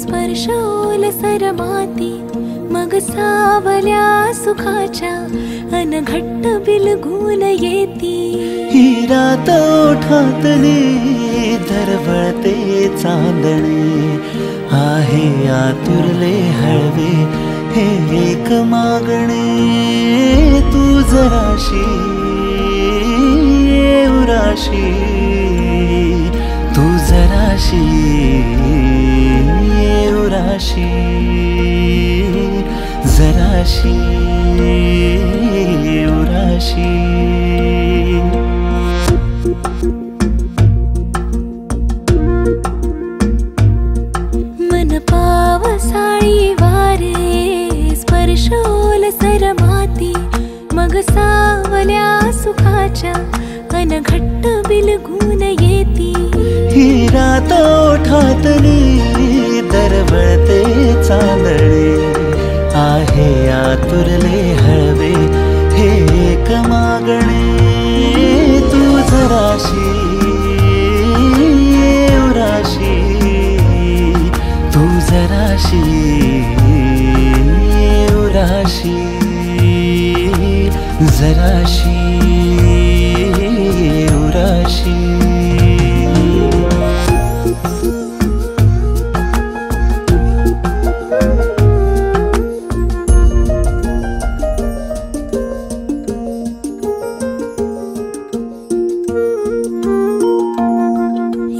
स्पर्श ओलसर माती मग सावल्या सुखाच्या अनघट्ट बिलगून येती. ही रात ओठातली दरवळते चांदणे आहे आतुरले हळवे हे एक मागणे. तू जराशी उराशी तू जराशी उराशी जराशी उराशी. मन पावसाळी वारे स्पर्श ओलसर माती मग सावल्या सुखाच्या अनघट्ट बिलगून येती. ही रात ओठातली दरवळते चांदणे आहे आतुरले हळवे हे एक मागणे. तू जराशी उराशी तू जराशी उराशी जराशी उराशी.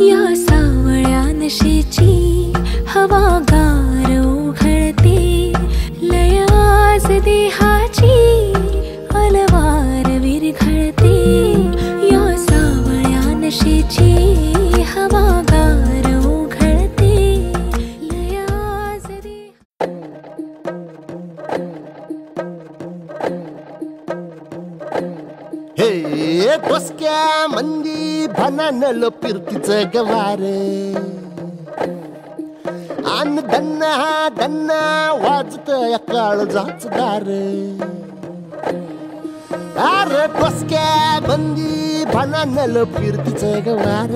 या सावळ्या नशेची हवागार उघळते लय आज देहाची अलवार विरघळते. या सावळ्या नशेची हवागार उघळते लय आज हे बसक्या मंदी भनानल पिरतीचं गवार आन दन्ना वाजत या काळजाच दार. अरे बसक्या मंदी भनानल पिरतीचं गवार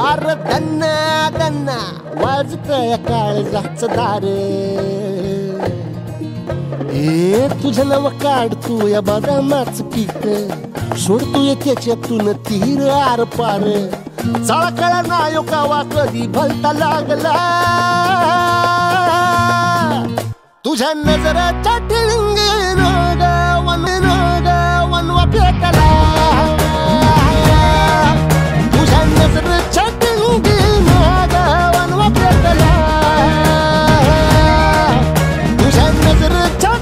अरे दन्ना वाजत या काळजाच दार. ए तुझं नव काढ तू या बदामाच पीक सोडतोय त्याच्यातून तीर आर पार. चाळकळा नायो कावा कधी भलता लागला तुझ्या नजराच्या ठिणगी वनवा पेटला. तुझ्या नजरेच्या ठिणगी वनवा पेटला. तुझ्या नजरेच्या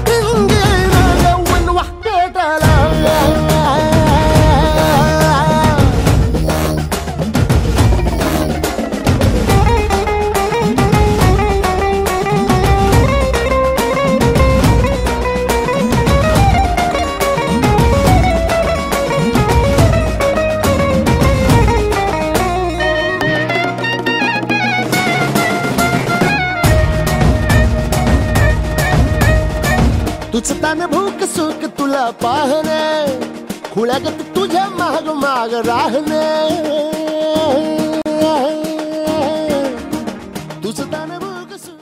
तुझं तान भूक सुख तुला पाहणे खुळ्यागत तुझ्या माग माग राहणे. तुझं तान भूक सुख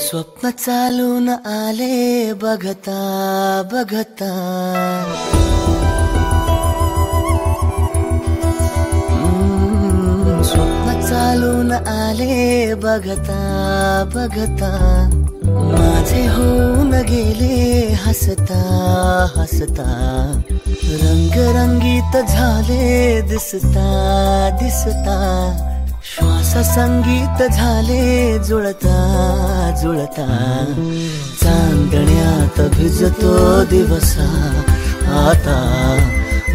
स्वप्न चालून आले बघता बघता. स्वप्न चालून आले बघता बघता. माझे होऊन गेले हसता हसता. रंगरंगीत झाले दिसता दिसता. श्वास संगीत झाले जुळता जुळता. चांदण्यात भिजतो दिवसा आता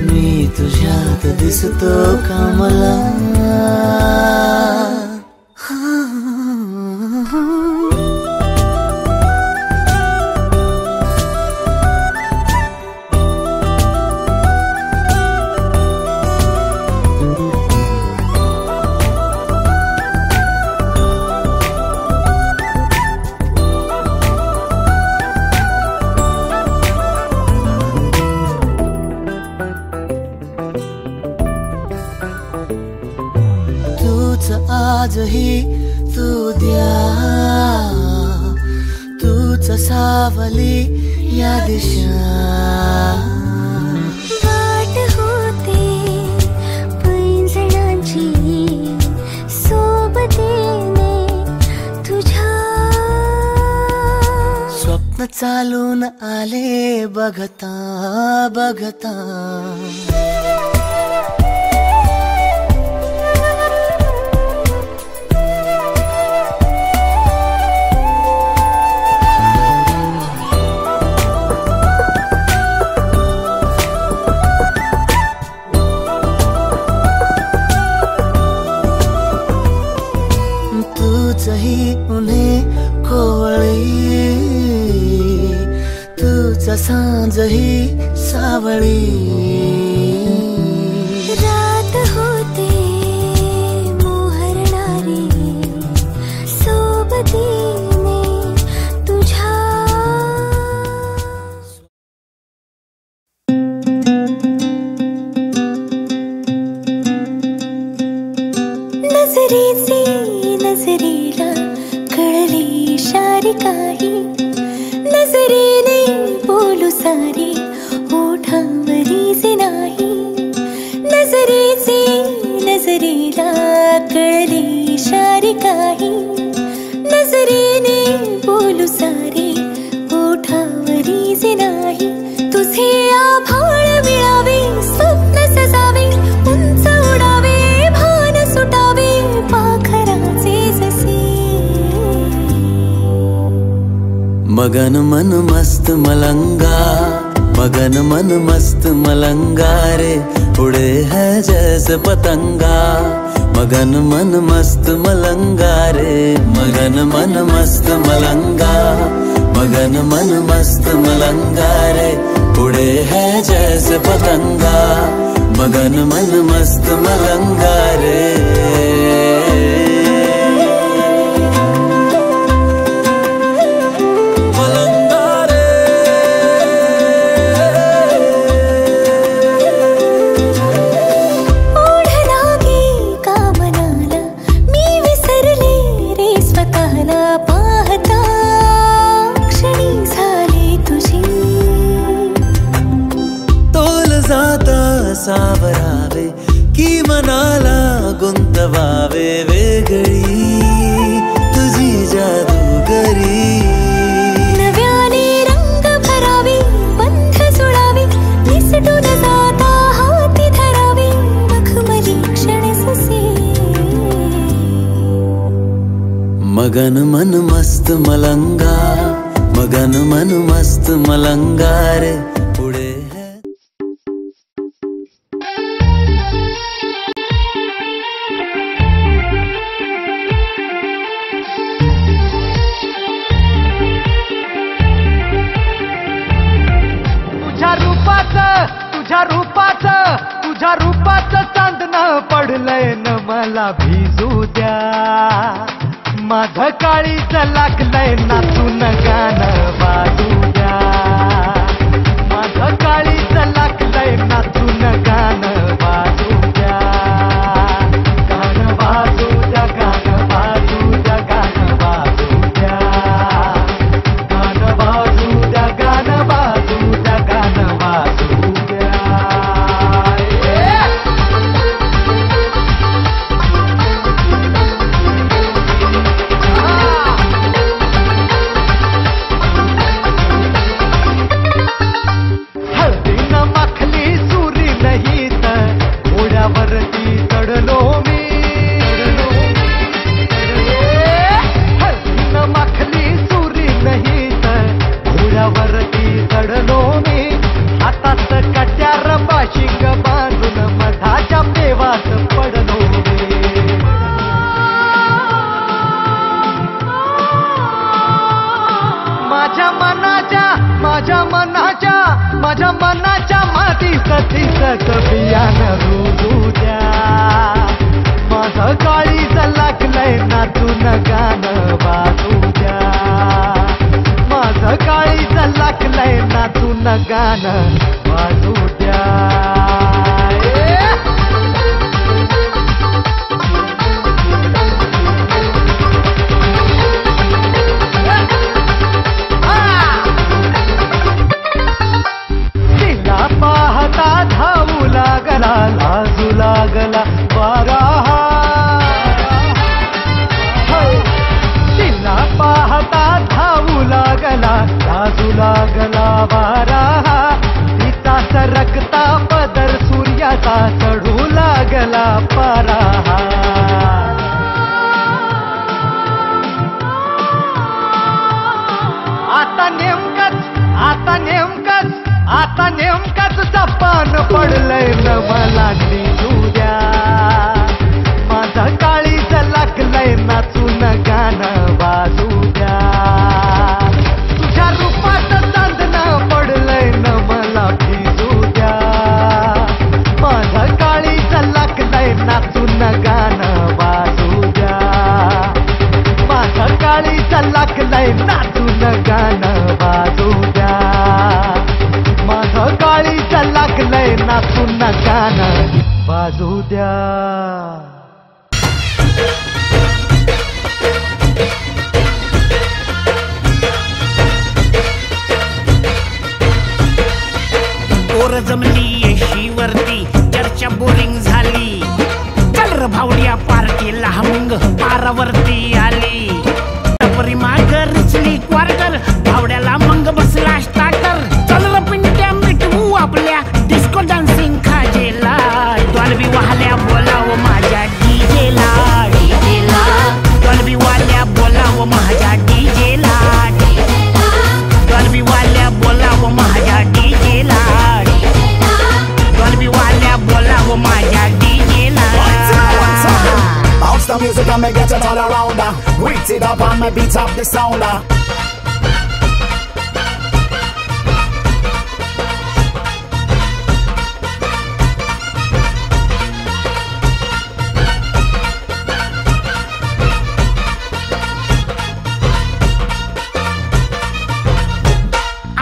मी तुझ्यात दिसतो कमला. ही तू द्या, तूच सावली या दिशा. वाट होते पैंजणांची सोबतीने तुझ्या. स्वप्न चालून आले बघता बघता. तूचही उन्हे कोवळी, तूच सांजही सावळी. रात होते मोहरणारी सोबतीने तुझ्या. नजरेचे नजरेला कळले इशारे काही, नजरेने बोलू सारे ओठांवरी जे नाही. नजरेचे नजरेला कळले इशारे काही, नजरेने बोलू सारे ओठांवरी जे नाही. तुझे आभाळ मिळावे, स्वप्न सजावे, उंच उडावे, भान सुटावे पाखराचे जसे. मगन मन मस्त मलंगा, मगन मन मस्त मलंगा रे, उड़े है जैसे पतंगा. मगन मन मस्त मलंगा रे, मगन मन मस्त मलंगा, मगन मन मस्त मलंगा रे, उड़े है जैसे पतंगा. मगन मन मस्त मलंगा रे. सावरावे की मनाला गुंतवावे वेगळी तुझी जादूगरी. नव्याने रंग भरावे, बंध जुळावे, निसटून जाता हाती धरावे मखमली क्षण ससे. मगन मन मस्त मलंगा, मगन मन मस्त मलंगा रे, पुढे तुझ्या रूपाचं चांदणं पडलंय न मला भिजू द्या. माझं काळीच लागलंय नाचून गाणं वाजू द्या. माझं काळीच लागलंय नाचून गाणं वाजू द्या. गाणं वाजू द्या, गाणं वाजू द्या, गाणं वाजू द्या. गाणं वाजू द्या, गाणं वाजू द्या, गाणं वाजू द्या. माझ्या मनाच्या मातीत तिसत बियाणं रुजू द्या. माझं काळीज लागलंय नाचून गाणं वाजू द्या. माझं काळीज लागलंय नाचून गाणं वाजू द्या. वाजू लागला वारा तिचा सरकता पदर सूर्याचा चढू लागला पारा आता नेमकंच सपान पडलंय न मला निजूद्या माझं काळीज लागलंय नाचून गाणं वाजू द्या तुझ्या रूपात चांदणं पडलंय न मला भिजू द्या माझं काळीज लागलंय नाचून गाणं वाजू द्या माझं काळीज लागलंय नाचून गाणं वाजू द्या माझं काळीज लागलंय नाचून गाणं वाजू द्या पोर जमली येशीवरती चर्चा बोरिंग झाली चल र भावड्या पार्टीला मग पारावरती आली टपरी माग रिचली क्वार्टर भावड्याला मग बसला स्टार्टर चल र पिंट्या मिटवू आपल्या डिस्को डान्सिंग खाजेला डॉल्बी वाल्या बोलाव माझ्या डीजेला डॉल्बी वाल्या बोलाव माझ्या डीजेला डॉल्बी वाल्या बोलाव माझ्या डीजेला डॉल्बी वाल्या बोलाव माझ्या डीजेला Bounce the music and me get it all around Reach it up and me beat up the sound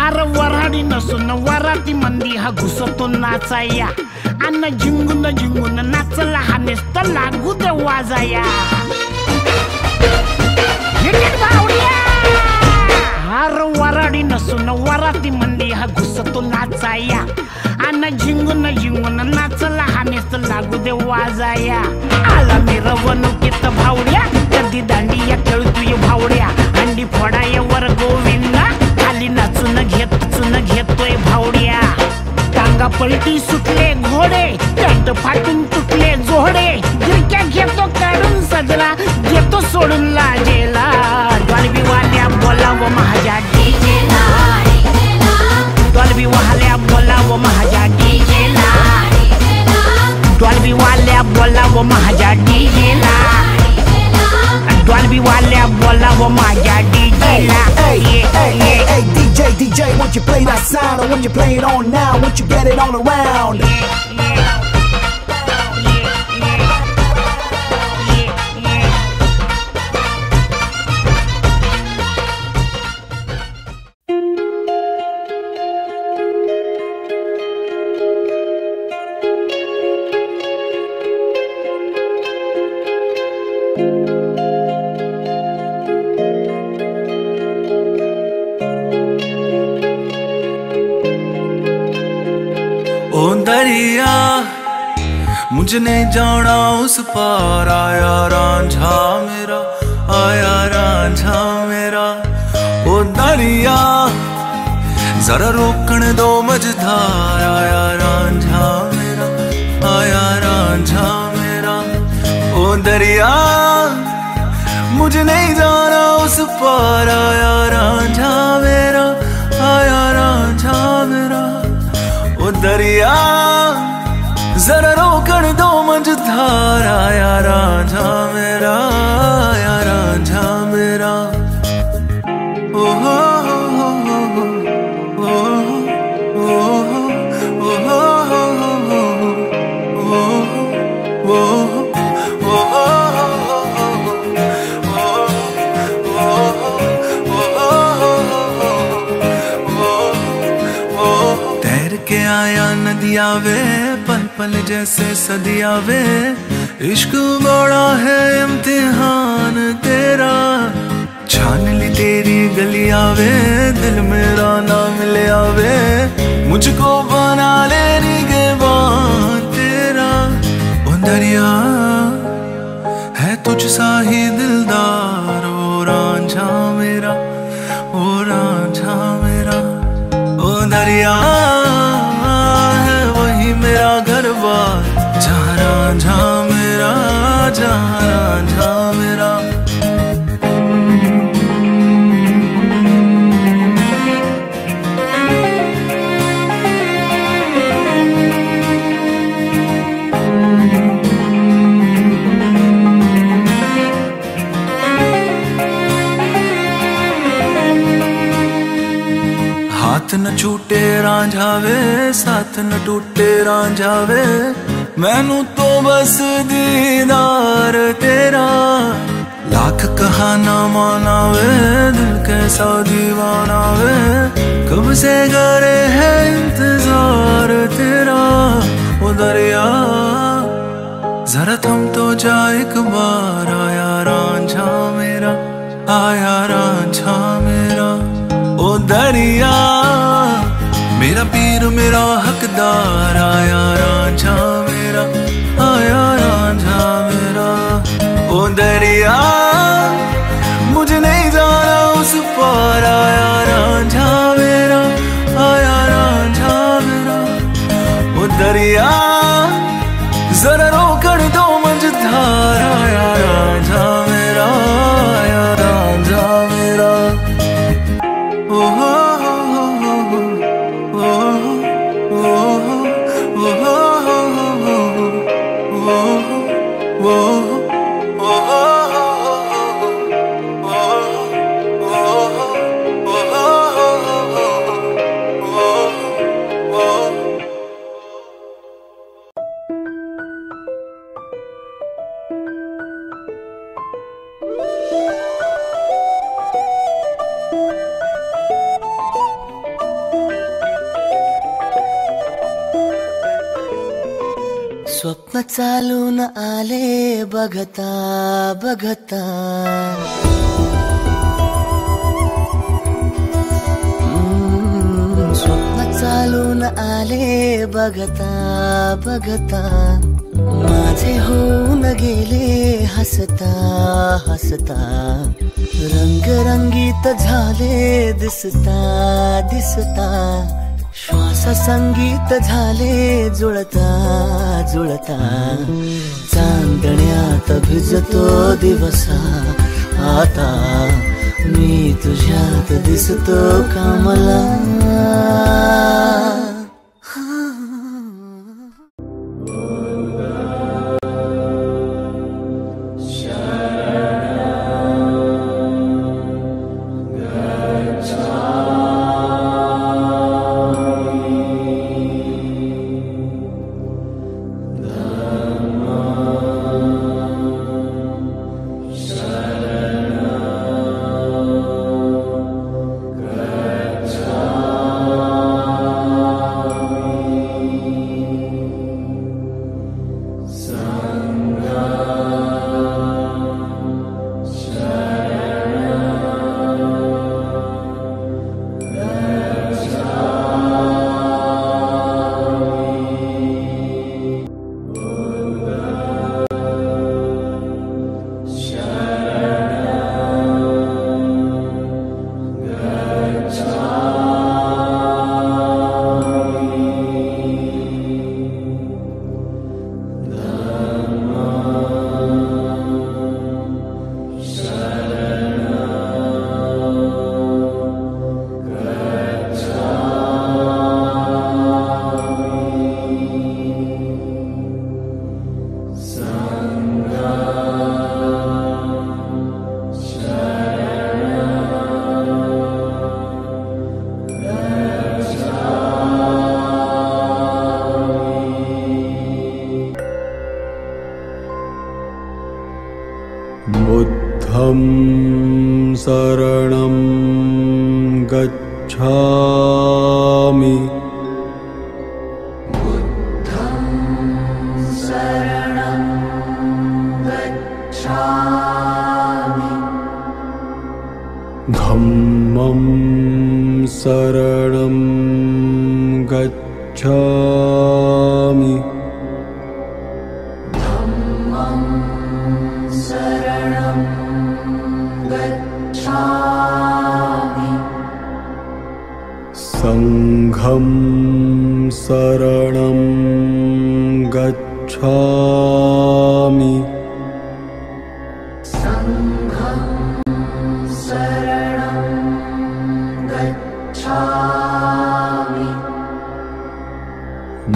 अरे वराडी नसून वराती मंदी हा घुसतो नाचाया अन्न झिंगून झिंगून नाचला हा नेस्त लागू दे वाजाया अरे वराडी नसून वराती मंदी हा घुसतो नाचाया अन्न झिंगून झिंगून नाचला हा नेस्त लागू दे वाजाया आला मिरवणुकीत भावड्या कधी दांडिया खेळतोय भावड्या अंडी फोडाय वर गोविंदा खाली नाचून घेतोय भावड्या टांगा पलटी सुटले घोडे पॅन्ट फाटून तुटले जोडे गिरक्या घेतो काढून सजला घेतो सोडून लाजेला डॉल्बी वाल्या बोलाव माझ्या डीजेला डॉल्बी वाल्या बोलाव माझ्या डीजेला डॉल्बी वाल्या बोलाव माझ्या डीजेला डॉल्बी वाल्या बोलाव माझ्या डीजेला Hey, DJ, won't you play that sound? Or when you play it on now, won't you get it all around? ओ दरिया मुझे नहीं जाना उस पार आया रांझा मेरा आया रांझा मेरा ओ दरिया जरा रोकने दो मझधार आया रांझा मेरा आया रांझा मेरा ओ दरिया मुझे नहीं जाना उस पार आया रांझा मेरा आया रांझा मेरा ओ दरिया जरा रोकन दो मझधार आया रांझा मेरा आया रांझा मेरा ओ हो ओ ओ के आया नदिया वे पल पल जैसे सदिया वे इश्क बड़ा है इम्तिहान तेरा छान ली तेरी गलिया वे दिल मेरा ना मिले आवे मुझको बना ले निगहबान तेरा ओ दरिया है तुझ सा ही दिलदार ओ रांझा मेरा ओ रांझा मेरा दरिया है वही मेरा घर बार, जहाँ रांझा मेरा, जहाँ रांझा मेरा। हाथ न छूटे रांझावे, साथ न टूटे रांझावे, मैनू तो बस दीदार तेरा। लाख कहा ना मानावे, दिल कैसा दीवाना वे, कब से करे है इंतजार तेरा। ओ दरिया जरा थम तो जा एक बार, आया रांझा मेरा, आया रांझा मेरा। ओ दरिया मेरा पीर मेरा हकदार, आया रांझा मेरा, आया रांझा मेरा। ओ दरिया मुझे नहीं जाना उस पार, आया रांझा मेरा, आया रांझा मेरा। ओ दरिया जरा रोकड़ दो मझधार, आया रांझा मेरा, आया रांझा मेरा। ओ हो स्वप्न चालून आले बघता बघता, स्वप्न चालून आले बघता बघता, माझे होऊन गेले हसता हसता, रंगरंगीत झाले दिसता दिसता, श्वास संगीत झाले जुळता जुळता, चांदण्यात भिजतो दिवसा आता, मी तुझ्यात दिसतो कामला। बुद्धं शरणं गच्छामि, बुद्धं शरणं गच्छामि, धम्मं शरणं गच्छामि, संघं बुद्धं शरणं गच्छामि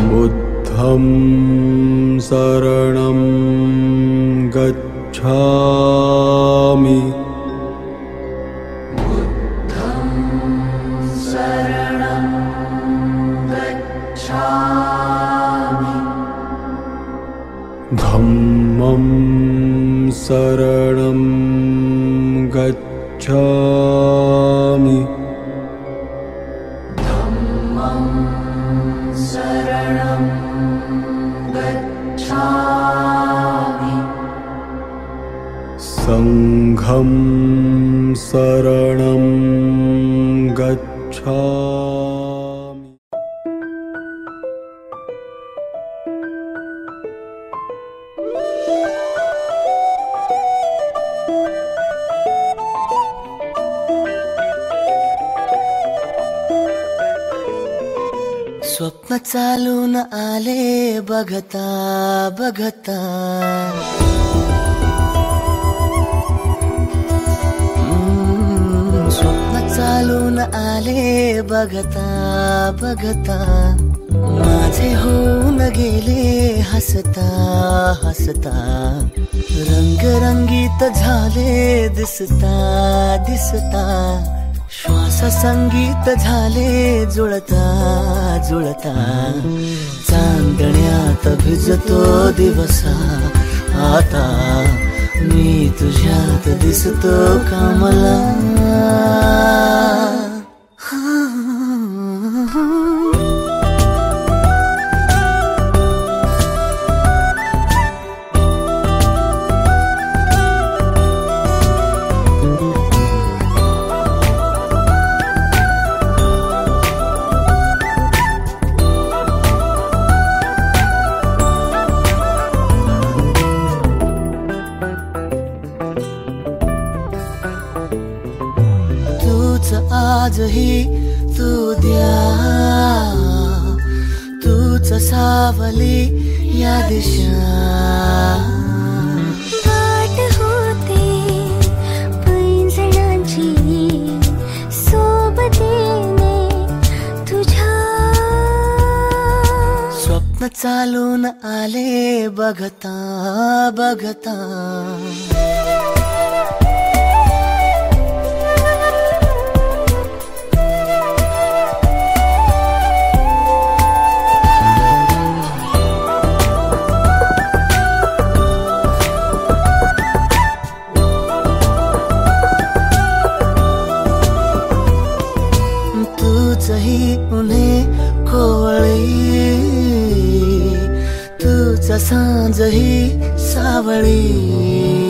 बुद्धं शरणं गच्छामि धम्मं शरणं गच्छामि संघं शरणं गच्छामि। स्वप्न चालून आले बघता बघता स्वप्न चालून आले बघता बघता माझे होऊन गेले हसता हसता रंगरंगीत झाले दिसता दिसता श्वास संगीत झाले जुळता जुळता चांदण्यात भिजतो दिवसा आता मी तुझ्यात दिसतो कामला आजही तू द्या तूच सावली या दिशा वाट होते पैंजणांची सोबतीने तुझ्या स्वप्न चालून आले बघता बघता उन्हे कोवळी तूच सांज ही सावळी